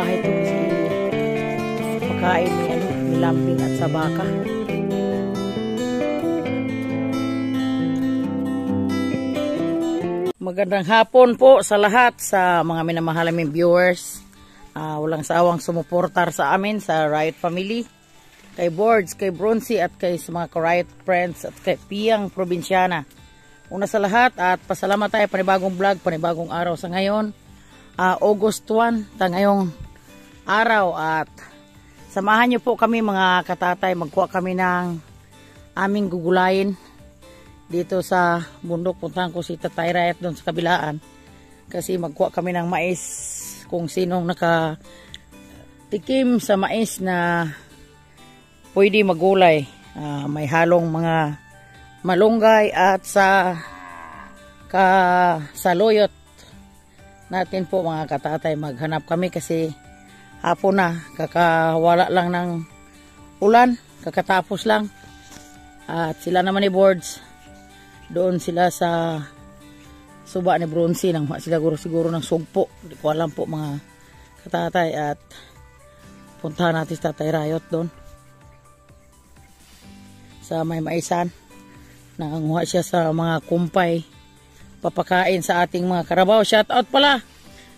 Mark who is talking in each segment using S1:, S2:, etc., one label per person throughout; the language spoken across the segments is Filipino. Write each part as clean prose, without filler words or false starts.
S1: bahay to si pagkain ni lambing at sa baka. Magandang hapon po sa lahat sa mga minamahal naming viewers. Walang sawang sumuportar sa amin sa Riot Family. Kay Boards, kay Bronzy at kay sa mga Riot Friends at kay Piyang Probinsyana. Una sa lahat at pasalamat tayo panibagong vlog, panibagong araw sa ngayon. August 1, ngayong araw at samahan niyo po kami mga katatay. Magkuha kami ng aming gugulayin. Dito sa bundok, puntahan ko si Tatay Riot doon sa kabilaan. Kasi magkuha kami ng mais kung sinong nakatikim sa mais na pwede magulay. May halong mga malunggay at sa saluyot natin po mga katatay. Maghanap kami kasi hapon na, kakawala lang ng ulan, kakatapos lang. At sila naman ni Boards, doon sila sa suba ni Bronzy, nang sila siguro ng sugpo. Hindi ko alam po mga katatay. At puntahan natin si Tatay Riot doon sa may maisan. Nanganguha siya sa mga kumpay, papakain sa ating mga karabaw. Shout out pala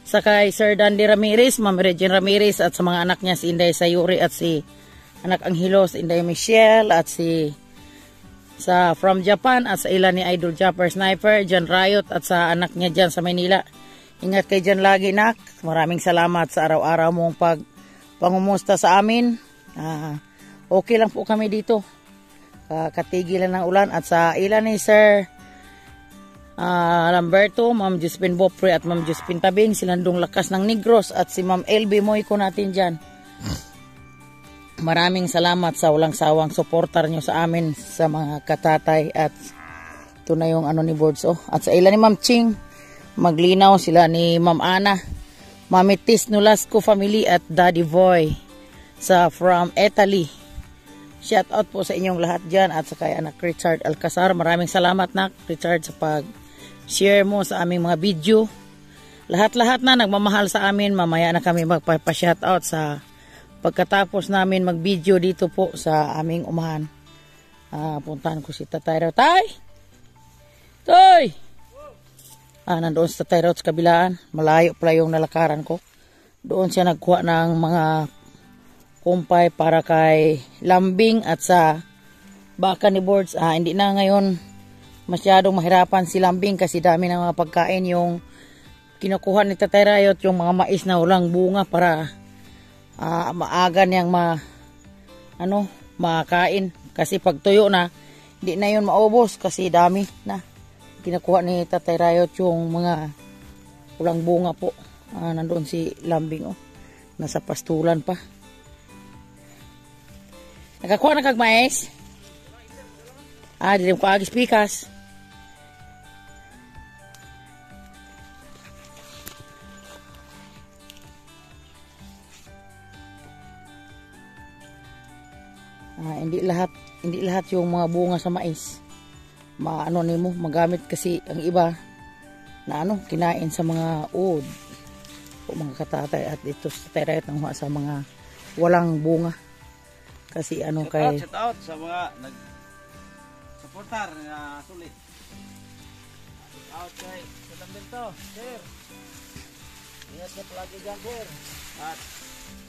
S1: sa kay Sir Dandy Ramirez, Ma'am Regine Ramirez at sa mga anak niya, si Inday Sayuri at si anak Angelo, si Inday Michelle at si sa from Japan at sa ilan ni Idol Japper Sniper, Jan Riot at sa anak niya dyan sa Manila. Ingat kay dyan lagi, nak. Maraming salamat sa araw-araw mong pangumusta sa amin. Okay lang po kami dito. Katigilan ng ulan. At sa ilan ni Sir Lamberto, Ma'am Josephine Bopre at Ma'am Josephine Tabing, silandong lakas ng Negros at si Ma'am LB Moyko natin dyan. Maraming salamat sa walang sawang suportar nyo sa amin sa mga katatay. At ito na yung ano ni Boards. At sa ilan ni Ma'am Ching Maglinaw, sila ni Ma'am Ana, Mami Tis Nolasco family at Daddy Boy sa from Italy. Shout out po sa inyong lahat dyan at sa kay anak Richard Alcazar. Maraming salamat na Richard sa pag-share mo sa aming mga video. Lahat-lahat na nagmamahal sa amin. Mamaya na kami magpa-shout out sa pagkatapos namin mag-video dito po sa aming umahan. Puntahan ko si Tatay Riot. Tay! Tay! Nandoon si Tatay Riot sa kabilaan. Malayo pala yung nalakaran ko. Doon siya nagkuha ng mga kumpay para kay lambing at sa baka ni Boards. Hindi na ngayon masyadong mahirapan si lambing kasi dami ng mga pagkain yung kinukuha ni Tatay Riot, yung mga mais na walang bunga para maaga niyang makain. Kasi pag tuyo na, hindi na yun maubos kasi dami na kinukuha ni Tatay Riot yung mga walang bunga po. Nandoon si lambing, nasa pastulan pa. Nakakuha na kag mais? Dilim ko agis pikas. Hindi lahat yung mga bunga sa mais nimo magamit kasi ang iba na kinain sa mga uod o mga katatay. At ito sa Tatay Riot nang sa mga walang bunga kasi kay
S2: shout out sa mga nag-supportar na sulit. Shout out kay sa Lamberto, sir. Ingat ka palagi dyan, sir. At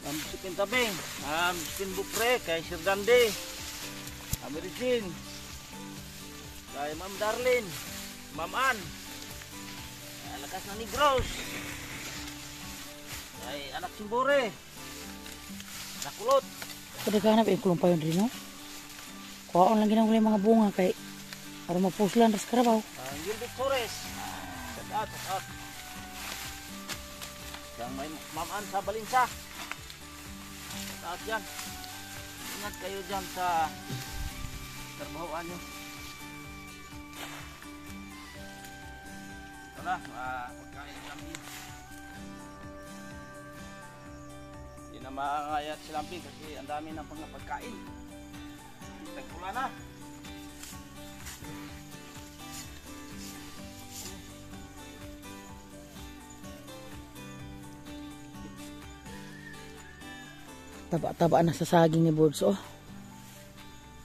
S2: Ma'am Josephine Tabing, Ma'am Josephine Bupre, kay Sir Dandy, Ma'am Regine, kay Ma'am Darlene, Ma'am Ann, lakas ng Negros, kay anak Simbore, Nakulot.
S1: Pagkaganap yung kulong pa yun rin, no? Kuhaan lang ginagulay mga bunga kay para mapuslan ras karabaw.
S2: Gilbert Torres, shout out, shout out. Yang may Ma'am Ann sa Balinsa, shout out yan. Ingat kayo dyan sa trabahoan nyo. Ito na, pagkain lambing. Hindi na makakayat si lambing kasi ang dami ng pagkain. Tagpula na.
S1: Taba-taba na sa saging ni Birds, oh.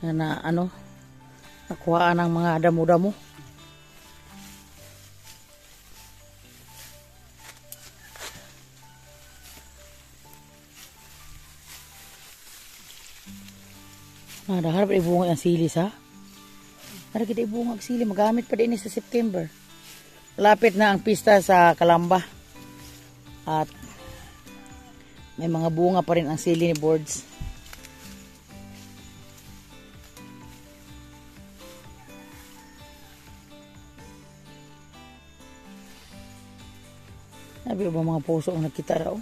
S1: Na ano, nakuhaan ng mga damo-damo. Nadaharap ibungag ang sili sa. Nara kita ibungag sili, magamit pa din sa September. Lapit na ang pista sa Kalamba. At may mga bunga pa rin ang sili ni Birds. Sabi ba mga puso ang nakita raw?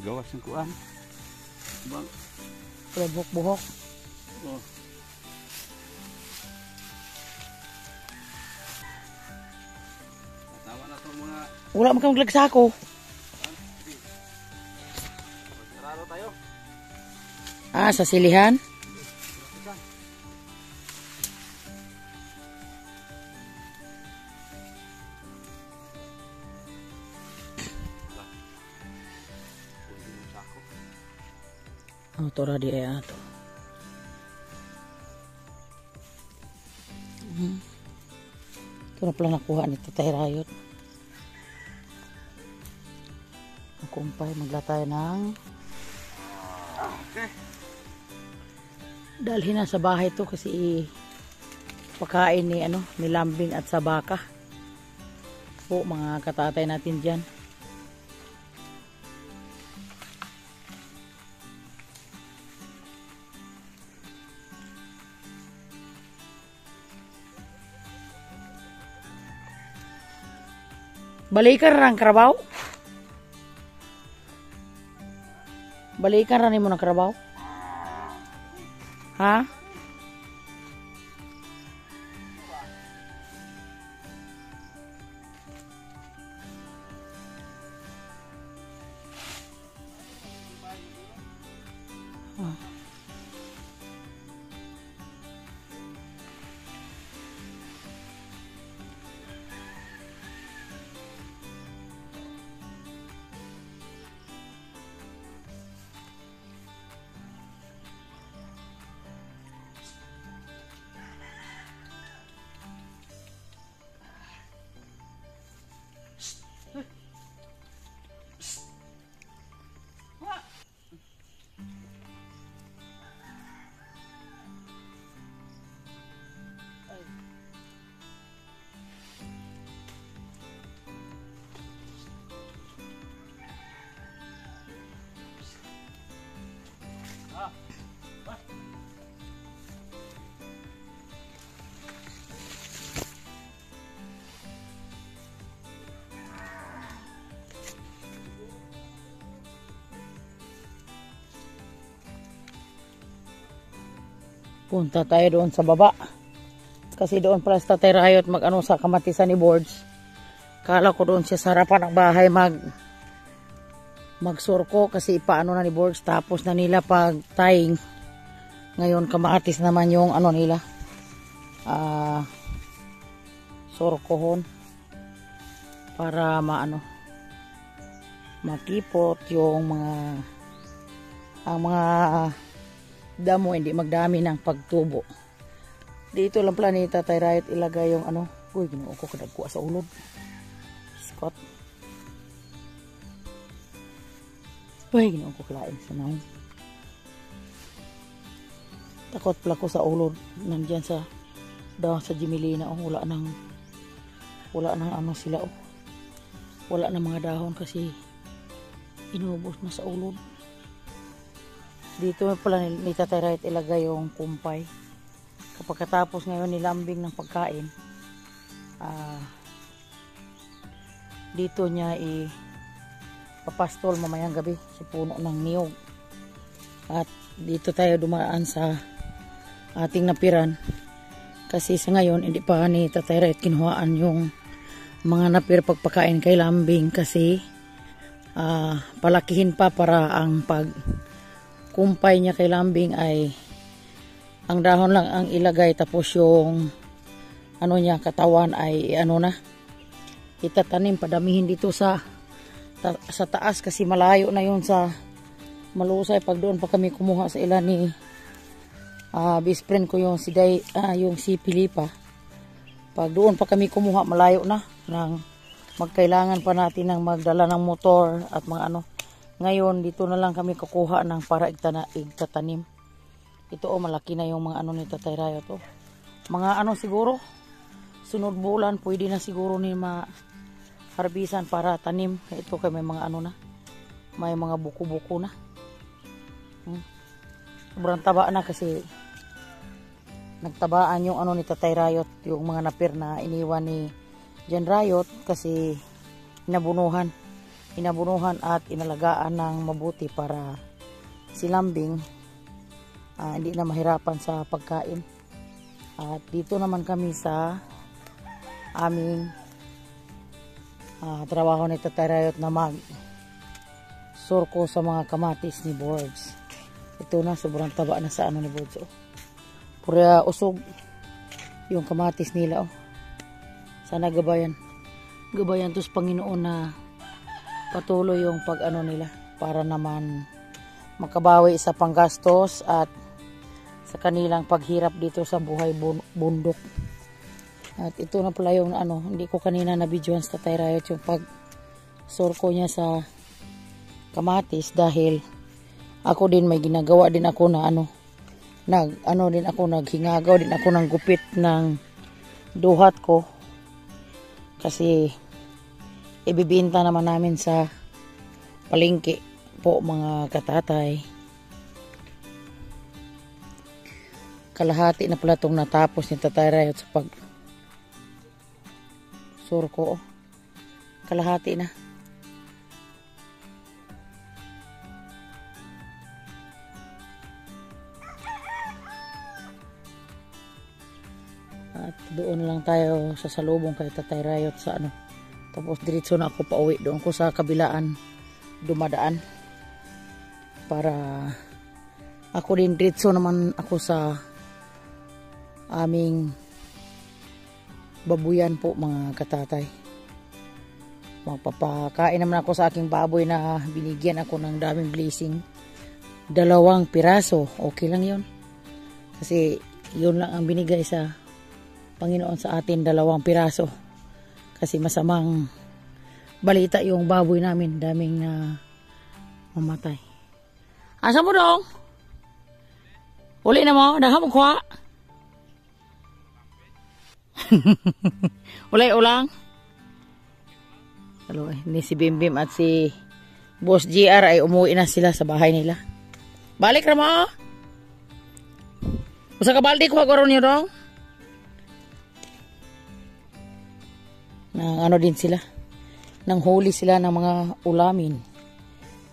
S2: Gawas ng kuan. Bang.
S1: Wala buhok-buhok.
S2: Oh. Tama na itong mga...
S1: Wala man ka maglagsako.
S2: Sarado tayo.
S1: Ah, sa silihan? Oh, tora di ay ato. Ito na pala nakuha ni Tatay Rayot. Ang kumpay, maglatay ng...
S2: Okay.
S1: Dalhin na sa bahay to kasi pakain ni ano, ni lambing at sa baka. Po, mga katatay natin dyan. Balikan ra ang karabaw? Balikan ra nimo ng karabaw? Ha? Punta tayo doon sa baba. Kasi doon pala sa Tatay Rayot mag-ano sa kamatisan ni Birds. Kala ko doon siya sa harapan ng bahay magsurko kasi paano na ni Birds. Tapos na nila pag-tying. Ngayon kamatis naman yung ano nila. Surkohon. Para makipot yung ang mga damo hindi magdami ng pagtubo. Dito lang pala ni Tatay Rayot ilagay yung ano. Uy, ginoo ko kadagkuha sa ulod. Scott. Uy, ginoo ko kalain sa naon. Takot pala ko sa ulod. Nandyan sa daw sa Jimilina. Oh, wala nang ano sila. Oh. Wala nang mga dahon kasi inubos na sa ulod. Dito pala ni Tatay Rayot ilagay yung kumpay. Kapag katapos ngayon nilambing ng pagkain, dito niya papastol mamayang gabi sa puno ng niyog. At dito tayo dumaan sa ating napiran. Kasi sa ngayon, hindi pa ni Tatay Rayot kinuhaan yung mga napir pagpakain kay lambing kasi palakihin pa para ang kumpay niya kay lambing ay ang dahon lang ang ilagay tapos yung ano niya katawan ay itatanim, padamihin dito sa taas kasi malayo na yun sa Malusay. Pag doon pa kami kumuha sa ilan ni best friend ko yung yung si Pilipa. Pag doon pa kami kumuha, malayo na nang magkailangan pa natin ng magdala ng motor at mga ano. Ngayon dito na lang kami kukuha ng para igtatanim. Ito malaki na yung mga ano ni Tatay Rayot to. Mga ano siguro sunod bulan pwede na siguro ni harbisan para tanim. Ito kay may mga ano na, may mga buko-buko na. Sobrang taba na kasi nagtabaan yung ano ni Tatay Rayot, yung mga napir na iniwan ni Jan Rayot kasi inabunuhan at inalagaan ng mabuti para si Lambing hindi na mahirapan sa pagkain. At dito naman kami sa aming trabaho ni Tatay Rayot na surko sa mga kamatis ni Boards. Ito na, sobrang taba na sa ano ni Boards. Pura usog yung kamatis nila. Sana gabayan tos Panginoon na patuloy yung pag ano nila para naman makabawi sa panggastos at sa kanilang paghirap dito sa buhay bundok. At ito na pala yung ano, hindi ko kanina na videoan sa Tatay Rayot yung pag surko niya sa kamatis dahil ako din may ginagawa din ako na naghingagaw din ako ng gupit ng duhat ko kasi ibibinta naman namin sa palengke po mga katatay. Kalahati na pala itong natapos ni Tatay Rayot sa pag surko. Kalahati na. At doon lang tayo sa salubong kay Tatay Rayot sa ano. Tapos diretso na ako pauwi. Doon ko sa kabilaan dumadaan. Para ako din diretso naman ako sa aming babuyan po mga katatay. Magpapakain naman ako sa aking baboy na binigyan ako ng daming blessing. 2 piraso. Okay lang yun. Kasi yun lang ang binigay sa Panginoon sa atin, 2 piraso. Kasi masamang balita yung baboy namin, daming mamatay. Asa mo dong? Uli na mo, dahil mo kuha. Ulay ulang. Ni si Bimbim at si Boss GR ay umuwi na sila sa bahay nila. Balik na mo. Usa ka baldi kuha ko ron nyo dong. Nang ano din sila, nang huli sila ng mga ulamin.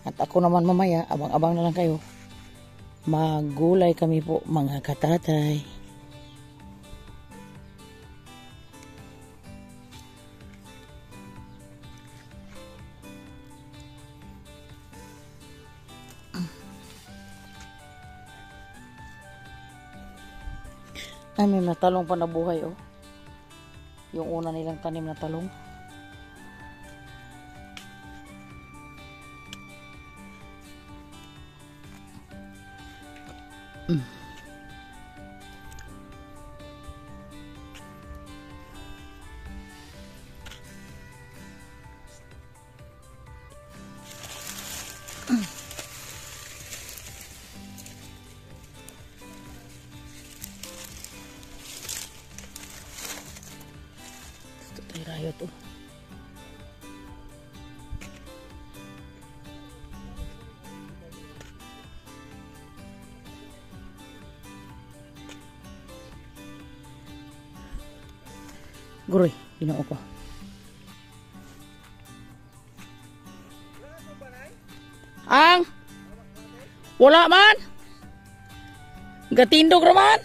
S1: At ako naman mamaya, abang-abang na lang kayo. Maggulay kami po mga katatay. Ay, may natalong pa na buhay oh. Yung una nilang tanim na talong. Tatay Rayot oh. Guroy, ginoo ko. Ang wala man. Gatindog raman.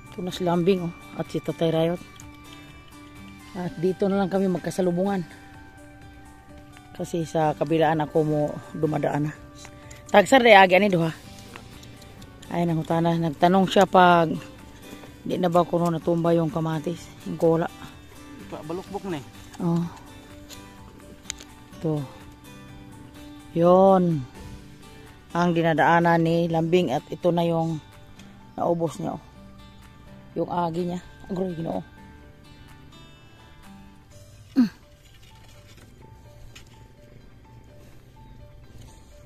S1: Ito na si Lambing oh, at si Tatay Rayot. At dito na lang kami magkasalubungan. Kasi sa kabilaan ako mo dumadaan na. Tagsar de agi ani duha. Ay, nangutana. Nagtanong siya pag di na ba kuno natumba yung kamatis. Yung kola.
S2: Balukbok na eh.
S1: Oh. Ito. Yun. Ang dinadaanan ni Lambing at ito na yung naubos niya. Oh. Yung agi niya. Agroy, Ginoo.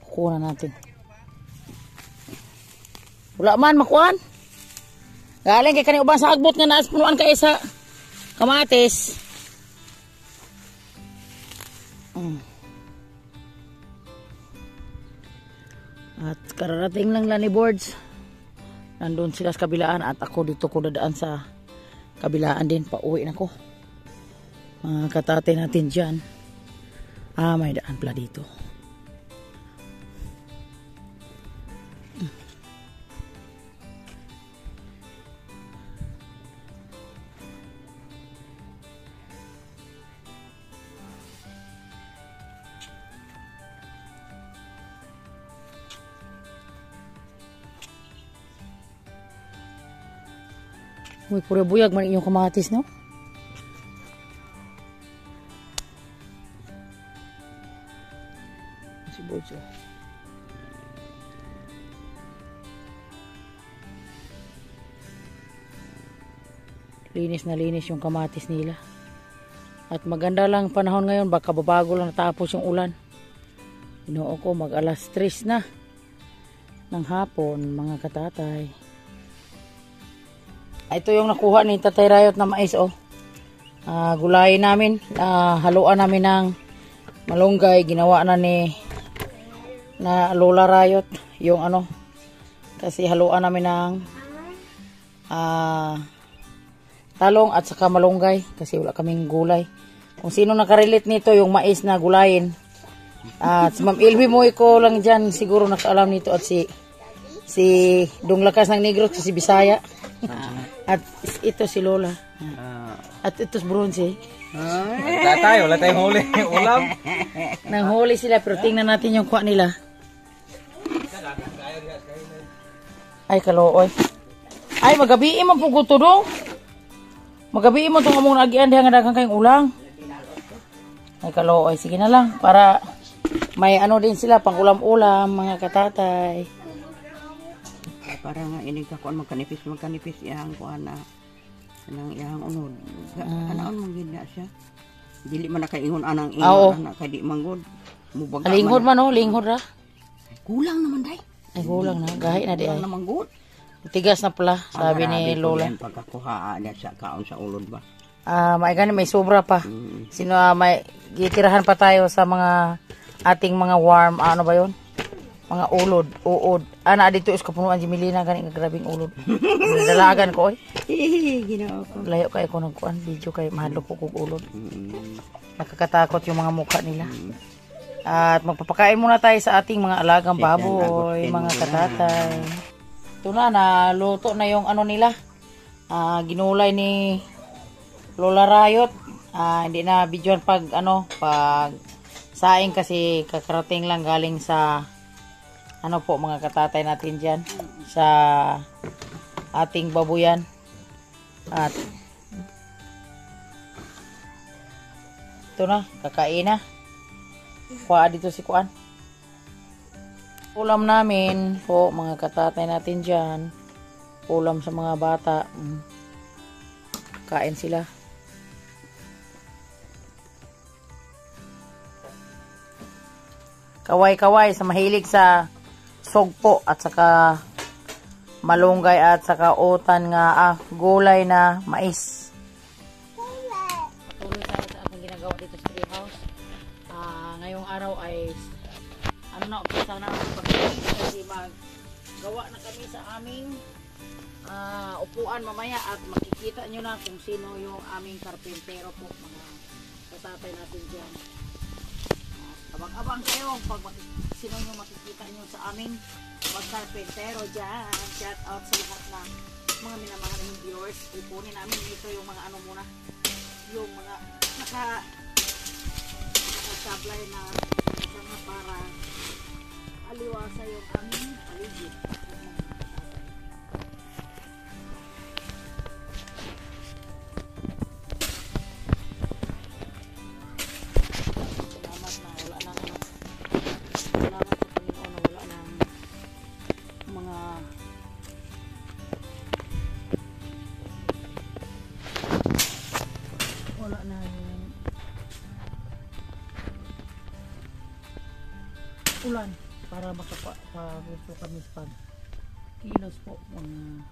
S1: Kukuha natin. Wala man, makuhan. Galing kay kanina ubang sa agbot nga naas punuan kayo sa kamatis. At kararating lang lang ni Boards. Nandun sila sa kabilaan at ako dito ko dadaan sa kabilaan din. Pauwi na ko. Mga katatay natin dyan. May daan pala dito. Uy, puro buyag man inyong kamatis, no? Si Bojo. Linis na linis yung kamatis nila. At maganda lang panahon ngayon, baka babago lang natapos yung ulan. Inoo ko, mag alas 3 na ng hapon, mga katatay. Ito yung nakuha ni Tatay Rayot na mais, oh. Gulayin namin, haluan namin ng malunggay, ginawa na ni Lola Rayot, yung ano, kasi haluan namin ng talong at saka malunggay, kasi wala kaming gulay. Kung sino nakarelate nito, yung mais na gulayin, at si Ma'am Ilvi mo ko lang dyan, siguro nakaalam nito, at si Dong Lakas ng Negros, si Bisaya. At ito si Lola. At ito si Bronze.
S2: Tatay, wala tayong huli. Ulam.
S1: Nang huli sila, pero tingnan natin yung kuha nila. Ay, kalooy. Ay, magabiin mo po guto dong. Magabiin mo itong among nagian diha nga daghang kayong ulang. Ay, kalooy. Sige na lang. Para may ano din sila, pang ulam-ulam, mga katatay.
S3: Para nga inig kakuan magkanipis iyang kuan na nang iyang unod. Anaon man gid na siya. Dili man nakaingon anang ingon anak kay di manggod. Mubaga.
S1: Linghod man oh, linghod ra.
S3: Kulang naman day.
S1: Ay kulang na, gahi na di ay.
S3: Naman gud.
S1: Tigas na pala, sabi ni Lola.
S3: Pagkakuha niya sa kaon sa ulod ba.
S1: May gani may sobra pa. Sino may gitirahan pa tayo sa mga ating mga warm, ano ba 'yon? Mga ulod, uod. Ana dito is kapunuan si Melina gani nga grabing ulod. Dalagan ko oy.
S3: Ginoo ko.
S1: Layo kay ko nagkuan video kay mahadlok ko kog ulod. Nakakatakot yung mga mukha nila. At magpapakain muna tayo sa ating mga alagang baboy, mga katatay. Ito na luto na yung ano nila. Ginulay ni Lola Rayot. Hindi na videoan pag saing kasi kakarating lang galing sa ano po mga katatay natin dyan sa ating babuyan. At ito na, kakain na. Kuha dito si Kuan. Ulam namin po mga katatay natin dyan. Ulam sa mga bata. Kain sila. Kaway-kaway sa mahilig sa sugpo at saka malunggay at saka utan nga gulay na mais. Patuloy tayo sa ating ginagawa dito sa tree house. Ngayong araw ay umpisa na kasi maggawa na kami sa aming upuan mamaya at makikita nyo na kung sino yung aming karpentero po mga katatay natin dyan. Abang-abang kayo pag sino yung makikita nyo sa aming magkarpentero dyan. Shout out sa lahat na mga minamahal ng viewers. Ipunin namin ito yung mga ano muna, yung mga naka-supply na sana para aliwasa yung aming paligid. ulan para makapagusto kami sa pag kilos po mga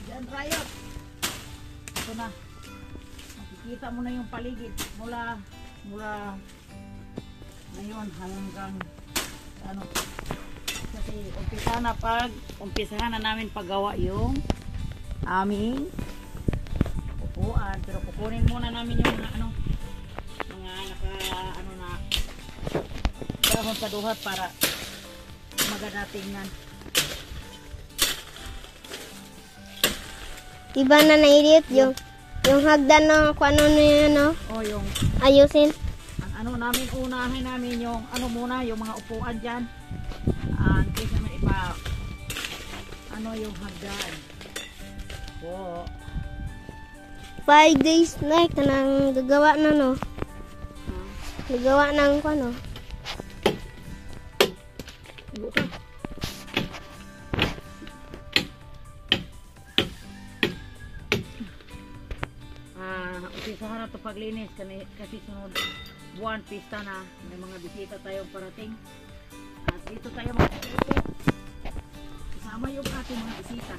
S1: dyan riot. Ito na, makikita mo na yung paligid mula ngayon hanggang ano, kasi umpisahan na namin paggawa yung aming upuan, pero kukunin muna namin yung mga na dahon sa duhat para maganda tingnan.
S4: Iba na naidit yung hagdan ng kung ano na yun, no?
S1: O yung
S4: Ayusin.
S1: ang namin, unahin namin yung muna, yung mga upuan dyan. Kaysa naman yung hagdan. Po.
S4: 5 days na kanang gagawa na, no? Gagawa ng kung ano.
S1: Ibu ka. Upisahan na ito paglinis kasi sunod buwan, pista na, may mga bisita tayong parating at dito tayo makikita kasama yung ating mga bisita.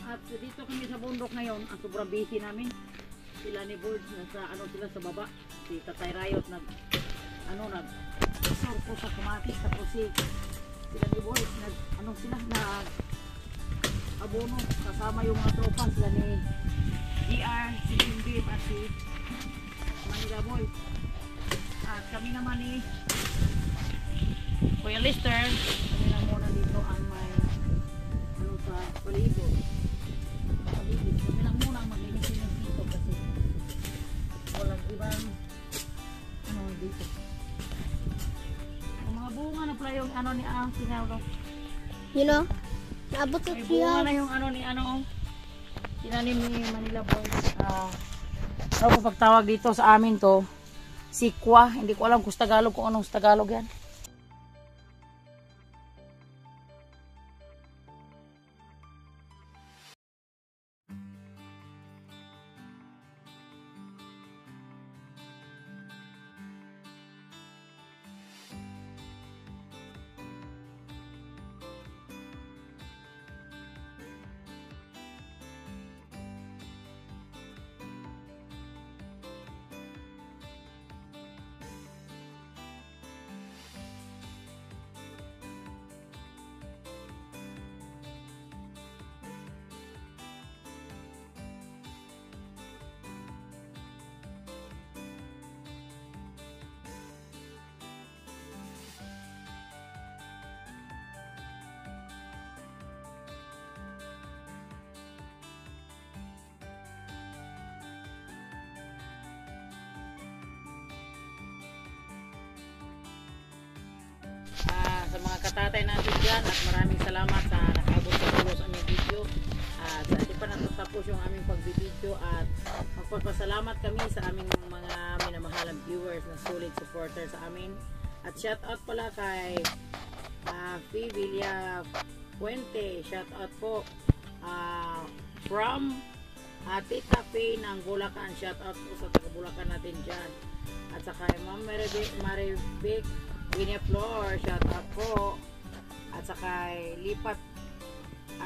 S1: At dito kami sa bundok ngayon, ang sobrang busy namin. Sila ni Birds nasa sila sa baba, si Tatay Rayot surpo sa kamatis, tapos sila ni Boys sila abono kasama yung mga tropa, sila ni GR, si Jim at si Manila Boy, at kami naman ni Kuya Lister. Kami na muna dito ang may sa paligid kami lang muna ang maglilisin dito kasi walang ibang dito. Bunga na pala yung ni sinawlo.
S4: You know? Naabot sa
S1: bunga
S4: siya.
S1: na yung tinanim ni Manila Boys. Ano po pagtawag dito sa amin to? Sikwa. Hindi ko alam kung Tagalog, kung anong Tagalog yan. Sa mga katatay natin dyan, at maraming salamat sa nakaabot sa dulo sa aming video, at hindi pa natatapos yung aming pagbibideo, at magpapasalamat kami sa aming mga minamahalang viewers na solid supporter sa amin. At shout out pala kay Villa Puente, shout out po from Tita Faye ng Bulacan, shout out po sa taga Bulacan natin dyan. At saka Ma'am Marivic Winia Floor, shout out po. At saka Lipat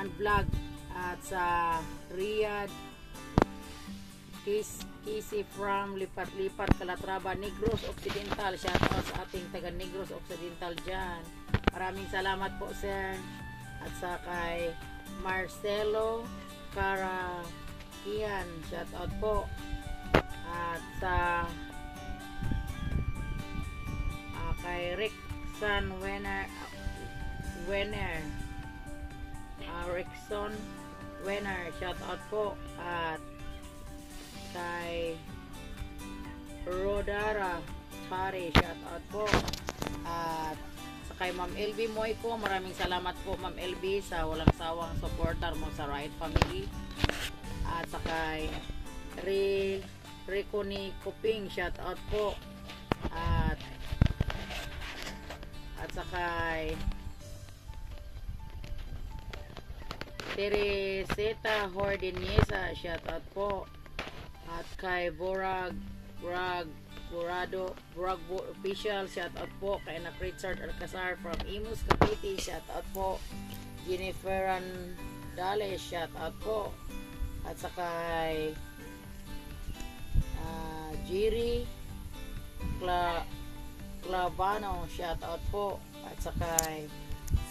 S1: and Vlog, at sa Riyadh Kisi from Lipat Calatrava, Negros Occidental, shout out sa ating taga Negros Occidental dyan. Maraming salamat po, sir. At sa kay Marcelo Caraquian, shout out po. At sa kay Rickson Rickson Wenner, shout out po. At kay Rodara Pare, shout out po. At sa kay Ma'am LB Moyko, maraming salamat po Ma'am LB sa walang sawang supporter mo sa Riot Family. At sakay Rico ni Kuping, shout out po. At sakay Teresita Hordiniesa, shout out po. At kay Borag official, shout out po. Kay Anak Richard Alcazar from Imus, Cavite, shout out po. Jenniferan Dale, shout out po. At sakay Jiri Clavano, shout out po. At sakay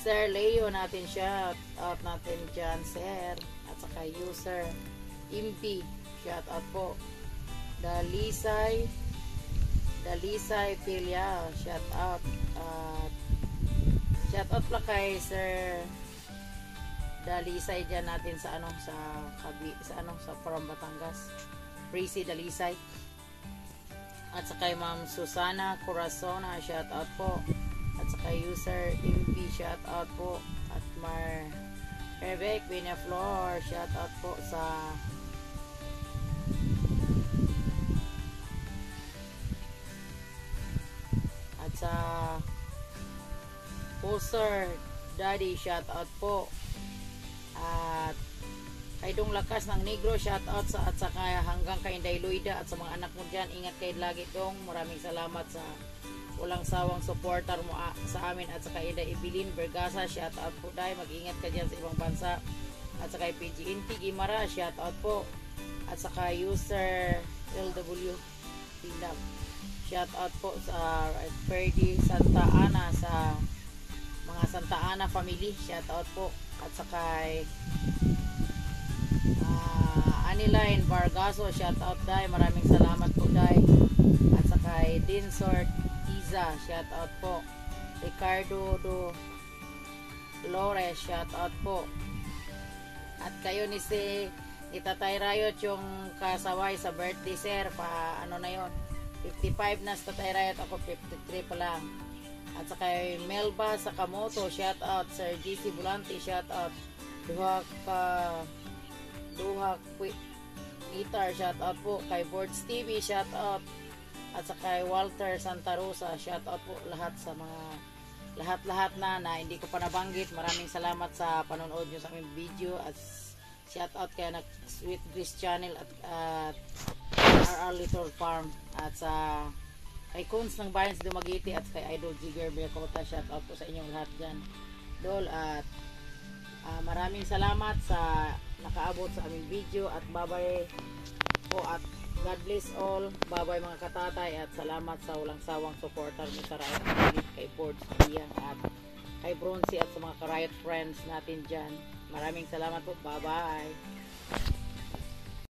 S1: Sir Leo natin, shout out natin dyan, sir. At sakay user Impi, shout out po. Dalisay Pilia, shout out. Shout out pala kay Sir Dalisay dyan natin sa sa Parang Batangas, Prissy Dalisay. At sa kay Ma'am Susana Corazona, shout out po. At sa kay user Impi, shout out po. At Herbeck Pinaflor, shout out po sa Poster Daddy, shout out po. At kay Dong Lakas ng Negro, shout out at sa kaya hanggang kay Inday Luida at sa mga anak mo dyan, ingat kayo lagi Dong. Maraming salamat sa walang sawang supporter mo sa amin. At sa kay Inday Ibilin Bergasa, shout out po Day, mag-ingat ka dyan sa ibang bansa. At sa kay PG Inti Gimara, shout out po. At sa kay user LW Pilab, shout out po sa Ferdy Santa Ana, sa mga Santa Ana family, shout out po. At sa kay Aniline Vargaso, shout out Day, maraming salamat po Day. At sa kay Dinsort Iza, shout out po. Ricardo Lores, shout out po. At kayo ni Tatay Rayot, yung kasaway sa birthday sir, ano na yon, 55 na sa Tatay Rayot, ako 53 pa lang. At sa kay Melba Sakamoto, shout out. Sir GC Bulante, shout out. Duha Guitar, shout out po. Kay Boards TV, shout out. At sa kay Walter Santa Rosa, shout out po lahat sa mga lahat na hindi ko pa nabanggit. Maraming salamat sa panonood nyo sa aming video. At shout out kay Sweet Grace Channel at RR Little Farm. At sa kay Kunz ng Bayan sa Dumaguete at kay Idol Jigger Biacota, shout out po sa inyong lahat dyan Dol. At maraming salamat sa nakaabot sa aming video. At babay po at God bless all. Babay mga katatay. At salamat sa walang sawang supporter mo sa Riot Family, kay Boards Dian at kay Bronzy at sa mga ka-Riot friends natin dyan. Maraming salamat po. Bye bye.